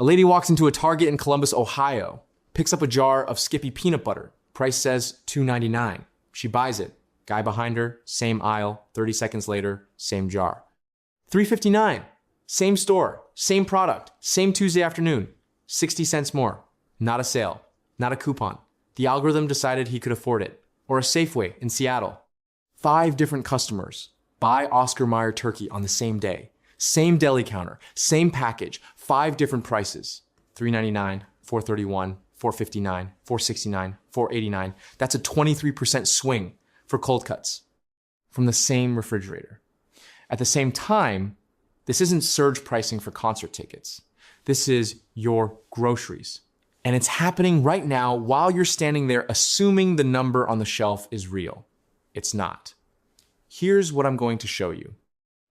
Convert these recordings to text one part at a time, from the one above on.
A lady walks into a Target in Columbus, Ohio, picks up a jar of Skippy peanut butter. Price says $2.99. She buys it. Guy behind her, same aisle, 30 seconds later, same jar. $3.59. Same store, same product, same Tuesday afternoon. 60 cents more. Not a sale, not a coupon. The algorithm decided he could afford it. Or a Safeway in Seattle. 5 different customers buy Oscar Mayer turkey on the same day. Same deli counter, same package, 5 different prices. $3.99, $4.31, $4.59, $4.69, $4.89. That's a 23% swing for cold cuts from the same refrigerator. At the same time, this isn't surge pricing for concert tickets. This is your groceries. And it's happening right now while you're standing there assuming the number on the shelf is real. It's not. Here's what I'm going to show you.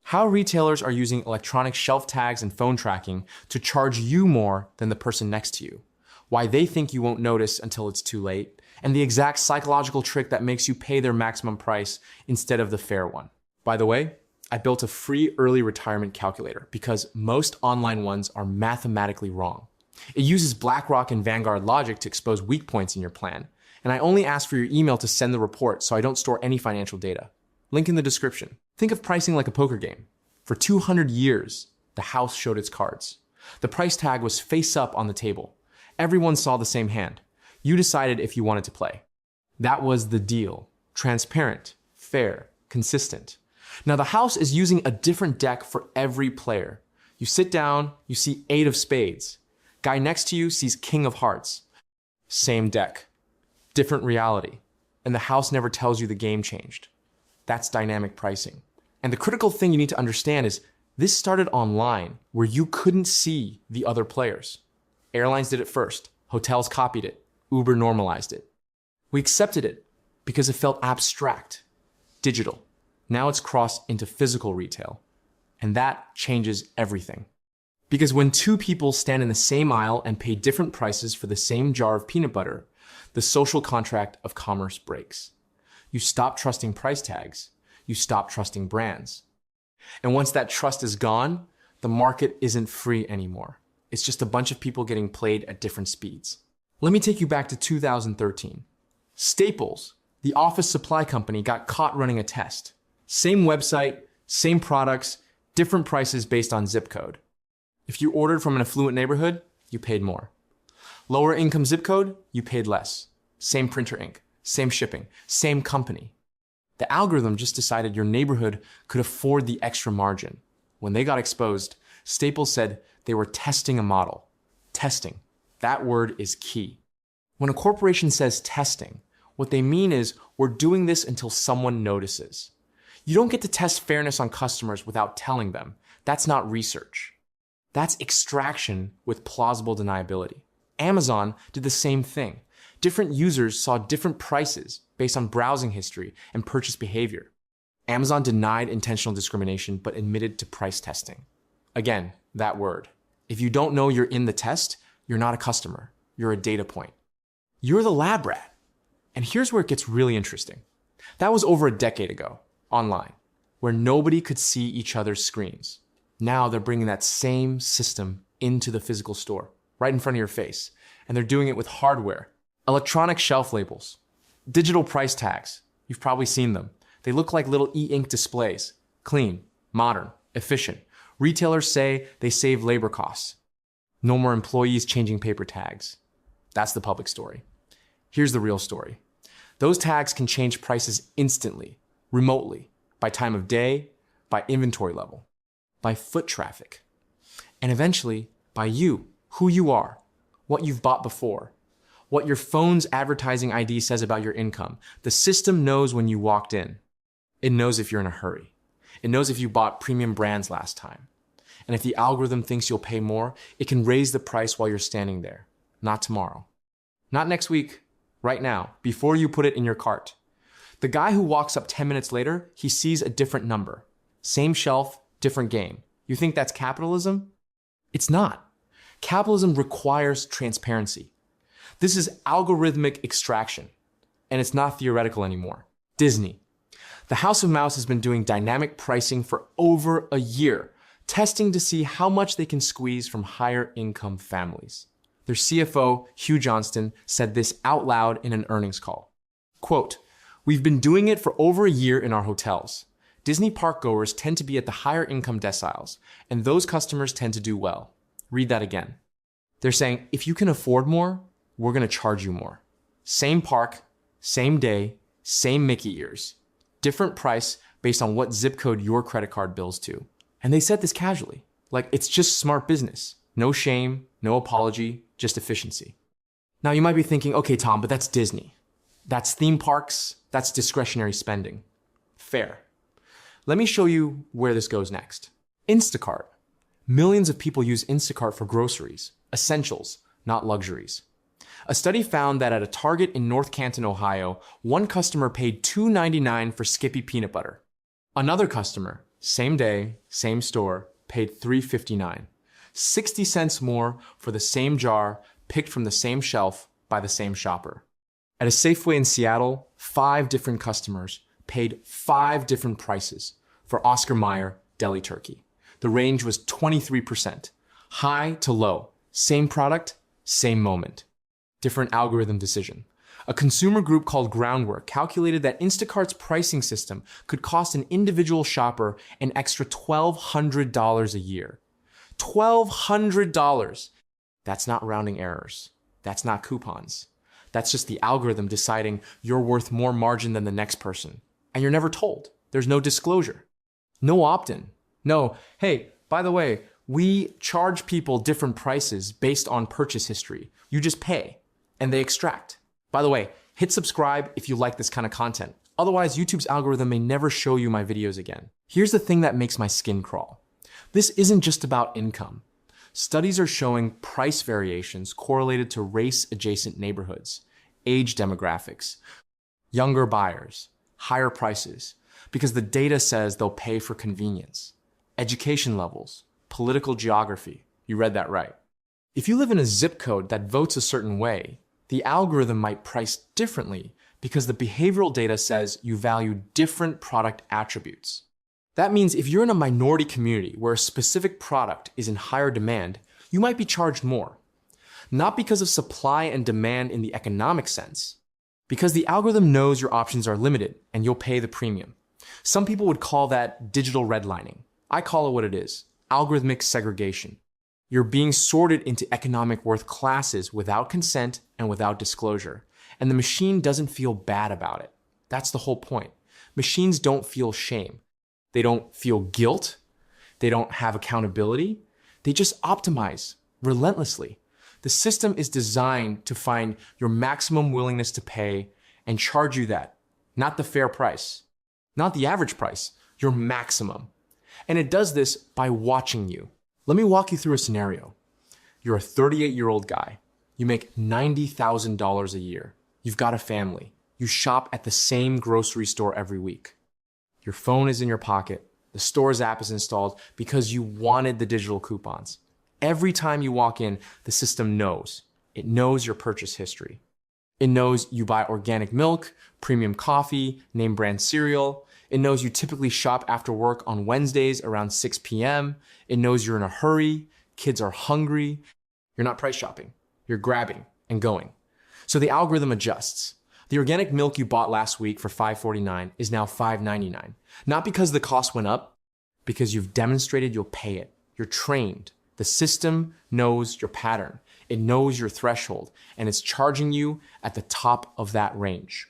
How retailers are using electronic shelf tags and phone tracking to charge you more than the person next to you. Why they think you won't notice until it's too late, and the exact psychological trick that makes you pay their maximum price instead of the fair one. By the way, I built a free early retirement calculator because most online ones are mathematically wrong. It uses BlackRock and Vanguard logic to expose weak points in your plan. And I only ask for your email to send the report so I don't store any financial data. Link in the description. Think of pricing like a poker game. For 200 years, the house showed its cards. The price tag was face up on the table. Everyone saw the same hand. You decided if you wanted to play. That was the deal. Transparent, fair, consistent. Now the house is using a different deck for every player. You sit down, you see 8 of spades. Guy next to you sees King of Hearts. Same deck, different reality. And the house never tells you the game changed. That's dynamic pricing. And the critical thing you need to understand is this started online where you couldn't see the other players. Airlines did it first. Hotels copied it. Uber normalized it. We accepted it because it felt abstract, digital. Now it's crossed into physical retail. And that changes everything. Because when 2 people stand in the same aisle and pay different prices for the same jar of peanut butter, the social contract of commerce breaks. You stop trusting price tags. You stop trusting brands. And once that trust is gone, the market isn't free anymore. It's just a bunch of people getting played at different speeds. Let me take you back to 2013. Staples, the office supply company, got caught running a test. Same website, same products, different prices based on zip code. If you ordered from an affluent neighborhood, you paid more. Lower income zip code, you paid less. Same printer ink, same shipping, same company. The algorithm just decided your neighborhood could afford the extra margin. When they got exposed, Staples said they were testing a model. Testing. That word is key. When a corporation says testing, what they mean is we're doing this until someone notices. You don't get to test fairness on customers without telling them. That's not research. That's extraction with plausible deniability. Amazon did the same thing. Different users saw different prices based on browsing history and purchase behavior. Amazon denied intentional discrimination but admitted to price testing. Again, that word. If you don't know you're in the test, you're not a customer. You're a data point. You're the lab rat. And here's where it gets really interesting. That was over a decade ago, online, where nobody could see each other's screens. Now they're bringing that same system into the physical store, right in front of your face. And they're doing it with hardware. Electronic shelf labels. Digital price tags. You've probably seen them. They look like little e-ink displays. Clean, modern, efficient. Retailers say they save labor costs. No more employees changing paper tags. That's the public story. Here's the real story. Those tags can change prices instantly, remotely, by time of day, by inventory level, by foot traffic, and eventually by you, who you are, what you've bought before, what your phone's advertising ID says about your income. The system knows when you walked in. It knows if you're in a hurry. It knows if you bought premium brands last time. And if the algorithm thinks you'll pay more, it can raise the price while you're standing there. Not tomorrow. Not next week. Right now, before you put it in your cart. The guy who walks up 10 minutes later, he sees a different number. Same shelf, different game. You think that's capitalism? It's not. Capitalism requires transparency. This is algorithmic extraction. And it's not theoretical anymore. Disney. The House of Mouse has been doing dynamic pricing for over a year, testing to see how much they can squeeze from higher income families. Their CFO, Hugh Johnston, said this out loud in an earnings call. Quote, "We've been doing it for over a year in our hotels. Disney park goers tend to be at the higher income deciles, and those customers tend to do well." Read that again. They're saying, if you can afford more, we're going to charge you more. Same park, same day, same Mickey ears. Different price based on what zip code your credit card bills to. And they said this casually, like it's just smart business. No shame, no apology, just efficiency. Now you might be thinking, okay, Tom, but that's Disney. That's theme parks, that's discretionary spending. Fair. Let me show you where this goes next. Instacart. Millions of people use Instacart for groceries, essentials, not luxuries. A study found that at a Target in North Canton, Ohio, one customer paid $2.99 for Skippy peanut butter. Another customer, same day, same store, paid $3.59. 60 cents more for the same jar picked from the same shelf by the same shopper. At a Safeway in Seattle, 5 different customers paid 5 different prices for Oscar Mayer deli turkey. The range was 23%, high to low, same product, same moment. Different algorithm decision. A consumer group called Groundwork calculated that Instacart's pricing system could cost an individual shopper an extra $1,200 a year. $1,200. That's not rounding errors. That's not coupons. That's just the algorithm deciding you're worth more margin than the next person. And you're never told. There's no disclosure. No opt-in. No, hey, by the way, we charge people different prices based on purchase history. You just pay, and they extract. By the way, hit subscribe if you like this kind of content. Otherwise, YouTube's algorithm may never show you my videos again. Here's the thing that makes my skin crawl. This isn't just about income. Studies are showing price variations correlated to race-adjacent neighborhoods, age demographics, younger buyers, higher prices, because the data says they'll pay for convenience, education levels, political geography. You read that right. If you live in a zip code that votes a certain way, the algorithm might price differently because the behavioral data says you value different product attributes. That means if you're in a minority community where a specific product is in higher demand, you might be charged more. Not because of supply and demand in the economic sense, because the algorithm knows your options are limited and you'll pay the premium. Some people would call that digital redlining. I call it what it is, algorithmic segregation. You're being sorted into economic worth classes without consent and without disclosure. And the machine doesn't feel bad about it. That's the whole point. Machines don't feel shame. They don't feel guilt. They don't have accountability. They just optimize relentlessly. The system is designed to find your maximum willingness to pay and charge you that, not the fair price, not the average price, your maximum. And it does this by watching you. Let me walk you through a scenario. You're a 38-year-old guy. You make $90,000 a year. You've got a family. You shop at the same grocery store every week. Your phone is in your pocket. The store's app is installed because you wanted the digital coupons. Every time you walk in, the system knows. It knows your purchase history. It knows you buy organic milk, premium coffee, name brand cereal. It knows you typically shop after work on Wednesdays around 6 p.m. It knows you're in a hurry, kids are hungry. You're not price shopping. You're grabbing and going. So the algorithm adjusts. The organic milk you bought last week for $5.49 is now $5.99. Not because the cost went up, because you've demonstrated you'll pay it. You're trained. The system knows your pattern. It knows your threshold, and it's charging you at the top of that range.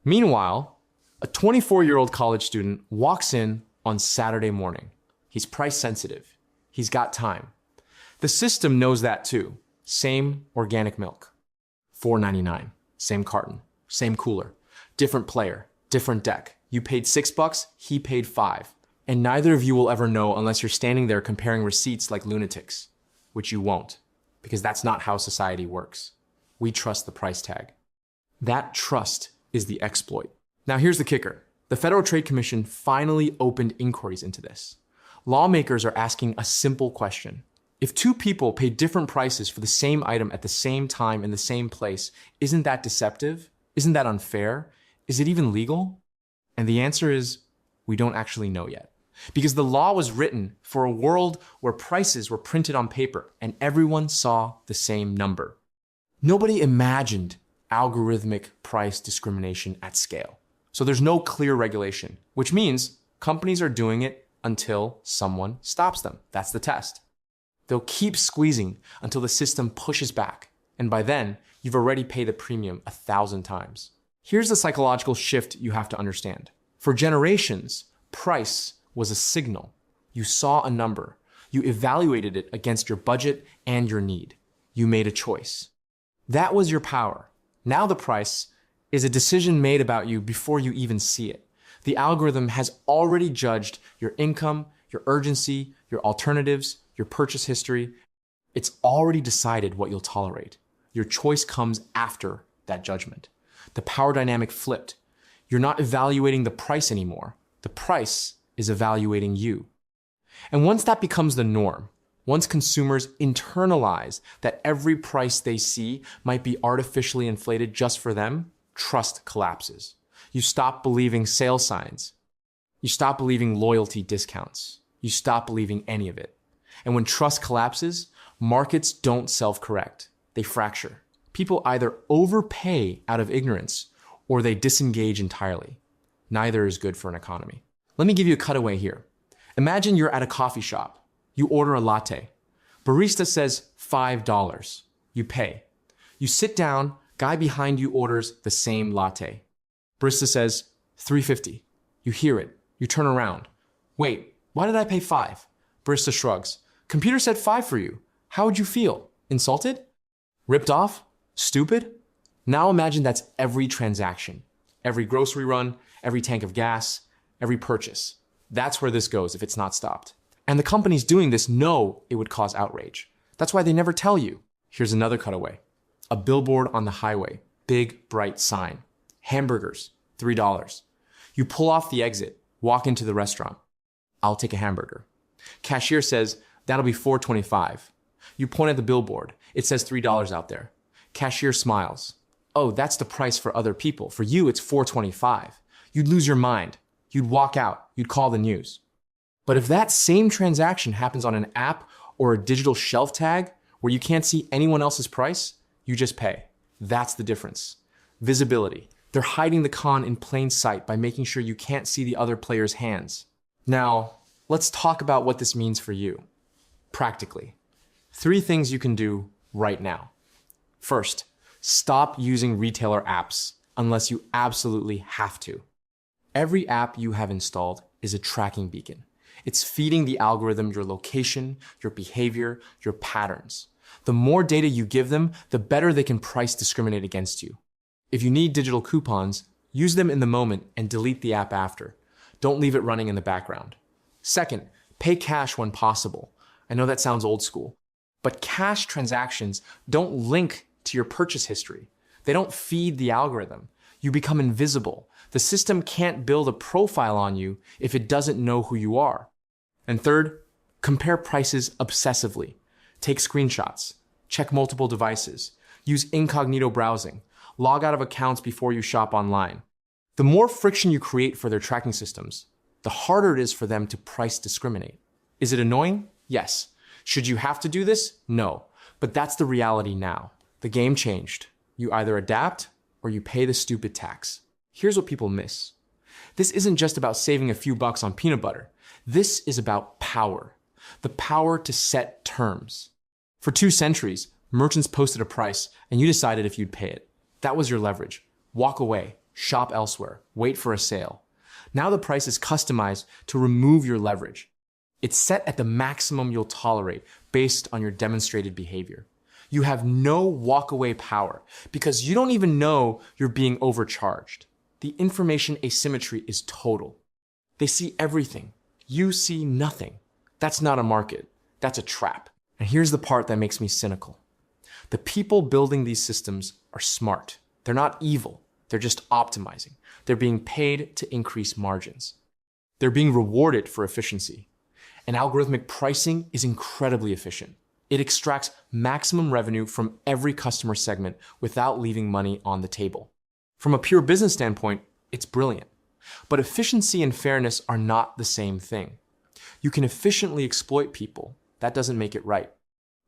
Meanwhile, a 24-year-old college student walks in on Saturday morning. He's price sensitive. He's got time. The system knows that too. Same organic milk. $4.99. Same carton. Same cooler. Different player. Different deck. You paid $6, he paid $5. And neither of you will ever know unless you're standing there comparing receipts like lunatics, which you won't, because that's not how society works. We trust the price tag. That trust is the exploit. Now here's the kicker. The Federal Trade Commission finally opened inquiries into this. Lawmakers are asking a simple question. If two people pay different prices for the same item at the same time in the same place, isn't that deceptive? Isn't that unfair? Is it even legal? And the answer is, we don't actually know yet. Because the law was written for a world where prices were printed on paper and everyone saw the same number. Nobody imagined algorithmic price discrimination at scale. So there's no clear regulation, which means companies are doing it until someone stops them. That's the test. They'll keep squeezing until the system pushes back. And by then, you've already paid the premium 1,000 times. Here's the psychological shift you have to understand. For generations, price was a signal. You saw a number. You evaluated it against your budget and your need. You made a choice. That was your power. Now the price is a decision made about you before you even see it. The algorithm has already judged your income, your urgency, your alternatives, your purchase history. It's already decided what you'll tolerate. Your choice comes after that judgment. The power dynamic flipped. You're not evaluating the price anymore. The price is evaluating you. And once that becomes the norm, once consumers internalize that every price they see might be artificially inflated just for them, trust collapses. You stop believing sale signs. You stop believing loyalty discounts. You stop believing any of it. And when trust collapses, markets don't self-correct. They fracture. People either overpay out of ignorance or they disengage entirely. Neither is good for an economy. Let me give you a cutaway here. Imagine you're at a coffee shop. You order a latte. Barista says $5. You pay. You sit down, guy behind you orders the same latte. Barista says $3.50. You hear it. You turn around. Wait, why did I pay $5? Barista shrugs. Computer said $5 for you. How would you feel? Insulted? Ripped off? Stupid? Now imagine that's every transaction. Every grocery run, every tank of gas, every purchase. That's where this goes if it's not stopped. And the companies doing this know it would cause outrage. That's why they never tell you. Here's another cutaway. A billboard on the highway. Big, bright sign. Hamburgers, $3. You pull off the exit, walk into the restaurant. I'll take a hamburger. Cashier says, that'll be $4.25. You point at the billboard. It says $3 out there. Cashier smiles. Oh, that's the price for other people. For you, it's $4.25. You'd lose your mind. You'd walk out. You'd call the news. But if that same transaction happens on an app or a digital shelf tag where you can't see anyone else's price, you just pay. That's the difference. Visibility. They're hiding the con in plain sight by making sure you can't see the other player's hands. Now, let's talk about what this means for you. Practically. 3 things you can do right now. First, stop using retailer apps unless you absolutely have to. Every app you have installed is a tracking beacon. It's feeding the algorithm your location, your behavior, your patterns. The more data you give them, the better they can price discriminate against you. If you need digital coupons, use them in the moment and delete the app after. Don't leave it running in the background. Second, pay cash when possible. I know that sounds old school, but cash transactions don't link to your purchase history. They don't feed the algorithm. You become invisible. The system can't build a profile on you if it doesn't know who you are. And third, compare prices obsessively. Take screenshots. Check multiple devices. Use incognito browsing. Log out of accounts before you shop online. The more friction you create for their tracking systems, the harder it is for them to price discriminate. Is it annoying? Yes. Should you have to do this? No. But that's the reality now. The game changed. You either adapt or you pay the stupid tax. Here's what people miss. This isn't just about saving a few bucks on peanut butter. This is about power. The power to set terms. For 2 centuries, merchants posted a price and you decided if you'd pay it. That was your leverage. Walk away, shop elsewhere, wait for a sale. Now the price is customized to remove your leverage. It's set at the maximum you'll tolerate based on your demonstrated behavior. You have no walk-away power because you don't even know you're being overcharged. The information asymmetry is total. They see everything. You see nothing. That's not a market. That's a trap. And here's the part that makes me cynical. The people building these systems are smart. They're not evil. They're just optimizing. They're being paid to increase margins. They're being rewarded for efficiency. And algorithmic pricing is incredibly efficient. It extracts maximum revenue from every customer segment without leaving money on the table. From a pure business standpoint, it's brilliant. But efficiency and fairness are not the same thing. You can efficiently exploit people. That doesn't make it right.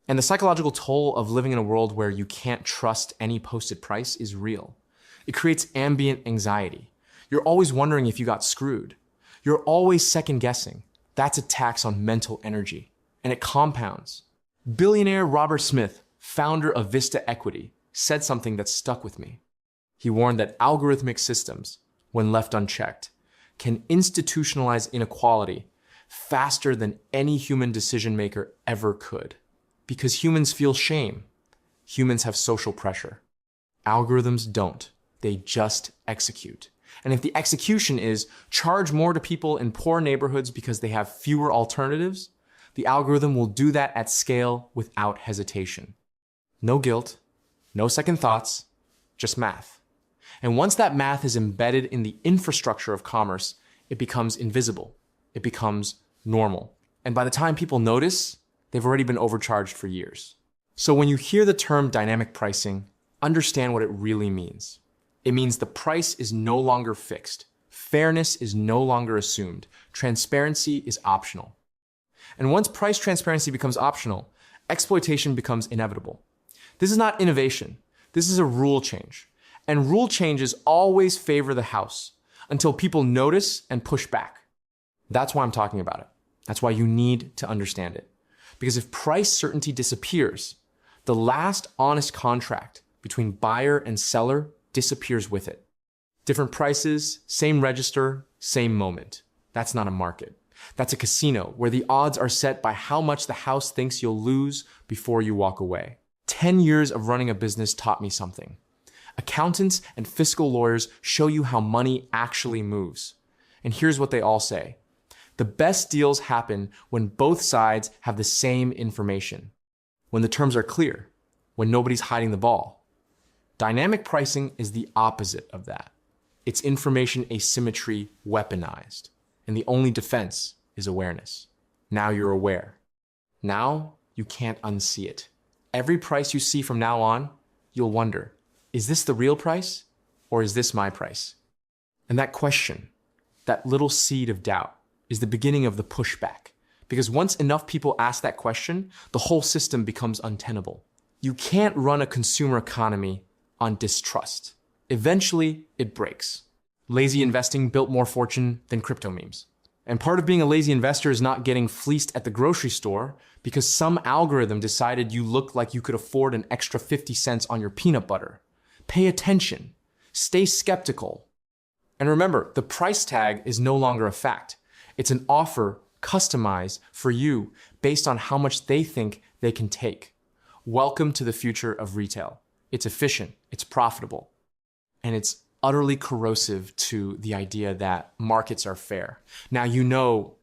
And the psychological toll of living in a world where you can't trust any posted price is real. It creates ambient anxiety. You're always wondering if you got screwed. You're always second guessing. That's a tax on mental energy, and it compounds. Billionaire Robert Smith, founder of Vista Equity, said something that stuck with me. He warned that algorithmic systems, when left unchecked, can institutionalize inequality faster than any human decision maker ever could. Because humans feel shame. Humans have social pressure. Algorithms don't. They just execute. And if the execution is charge more to people in poor neighborhoods because they have fewer alternatives, the algorithm will do that at scale without hesitation. No guilt, no second thoughts, just math. And once that math is embedded in the infrastructure of commerce, it becomes invisible. It becomes normal. And by the time people notice, they've already been overcharged for years. So when you hear the term dynamic pricing, understand what it really means. It means the price is no longer fixed. Fairness is no longer assumed. Transparency is optional. And once price transparency becomes optional, exploitation becomes inevitable. This is not innovation. This is a rule change. And rule changes always favor the house until people notice and push back. That's why I'm talking about it. That's why you need to understand it. Because if price certainty disappears, the last honest contract between buyer and seller disappears with it. Different prices, same register, same moment. That's not a market. That's a casino where the odds are set by how much the house thinks you'll lose before you walk away. 10 years of running a business taught me something. Accountants and fiscal lawyers show you how money actually moves. And here's what they all say. The best deals happen when both sides have the same information, when the terms are clear, when nobody's hiding the ball. Dynamic pricing is the opposite of that. It's information asymmetry weaponized, and the only defense is awareness. Now you're aware. Now you can't unsee it. Every price you see from now on, you'll wonder, is this the real price or is this my price? And that question, that little seed of doubt, is the beginning of the pushback. Because once enough people ask that question, the whole system becomes untenable. You can't run a consumer economy on distrust. Eventually, it breaks. Lazy investing built more fortune than crypto memes. And part of being a lazy investor is not getting fleeced at the grocery store because some algorithm decided you looked like you could afford an extra 50 cents on your peanut butter. Pay attention. Stay skeptical. And remember, the price tag is no longer a fact. It's an offer customized for you based on how much they think they can take. Welcome to the future of retail. It's efficient, it's profitable, and it's utterly corrosive to the idea that markets are fair. Now, you know